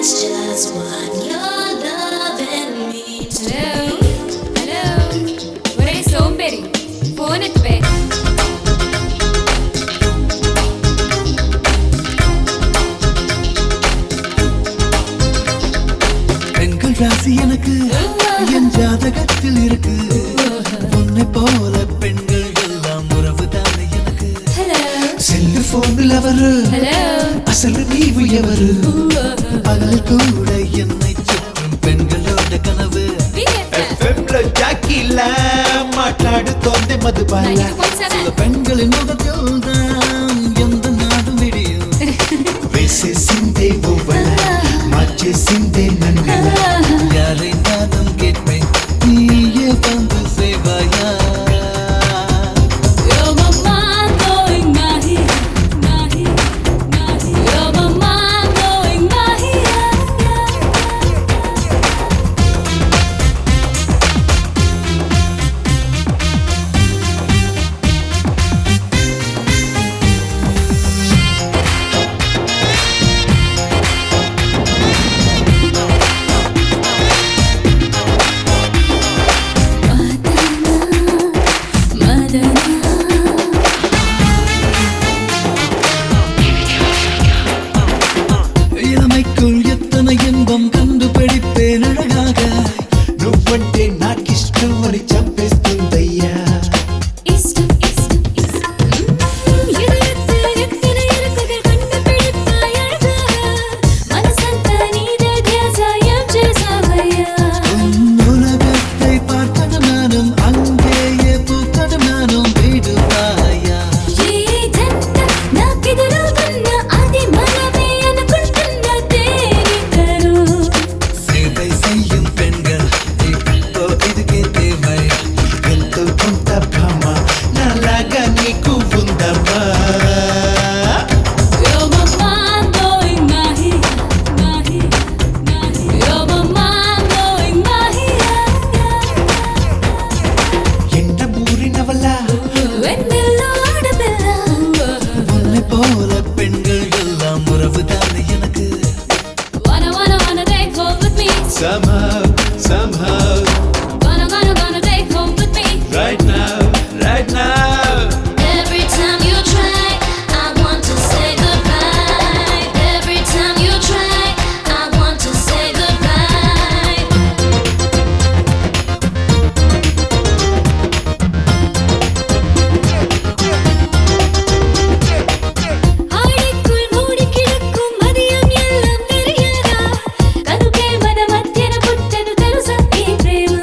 just what you're loving me to Hello, ఒరే సోంబేరి phone ఎత్తువే. பெண்கள் ராசி எனக்கு என் ஜாதகத்தில் இருக்கு. உன்னை போல பெண்கள் எல்லாம் உறவு தானே எனக்கு. செல்லுபோனில் அவரு அசல் நீ உயவரு. பகல் கூட என்னை சுற்றும் பெண்களோட கனவு. ஜாக்கில மாட்டாடு தோண்டை மதுபால சில பெண்களின் முகத்தில் தான் எந்த நாடும் விடியும். பேச சிந்தை ஒவ்வொரு மாற்று சிந்தை நன்கள் யாரை நானும் கேட்பேன் நீயே வந்து செய்வாயா. இளமைக்குள் எத்தனை இன்பம் கண்டுபிடிப்பேன் அழகாக. నువ్వంటే నాకిష్టం అని చంపేస్తుందయ్యా. உலகத்தை பார்த்ததும் நானும் அங்கேயே பூத்ததும் நானும் விடுவாயா. சேவை செய்யும் பெண்கள் இப்போ இதுக்கே தேவை. ఎంతో కొంత భ్రమ నాలాగా నీకు ఉందమ్మా. ఎండ మూరినవల్ల உன்னை போல பெண்கள் எல்லாம் உறவு தானே எனக்கு. Somehow, somehow, right now, right now. Every time you try, I want to say goodbye. Every time you try, I want to say goodbye. ஆடிக்குள் மூடி கிடக்கும் மதியம் எல்லாம் தெரியாதா? கனுக்கே மன மத்தியன புட்டனு తెలుసా ఈ ప్రేమ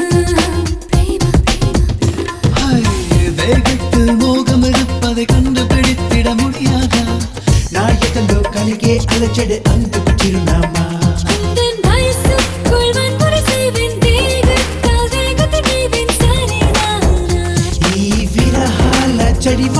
ஹாய், தேகத்தில் மோகம் இருப்பதை கண்டுபிடித்திட முடியாதா? நாயகலோ கலிகே அலச்சடு அங்கு చిరునామా. உந்தன் வயசுக்குள் வன்முறை செய்வேன் தேகத்தால் வேகத்தை நீவேன் சரிதானா? ఈ విరహాల చడివ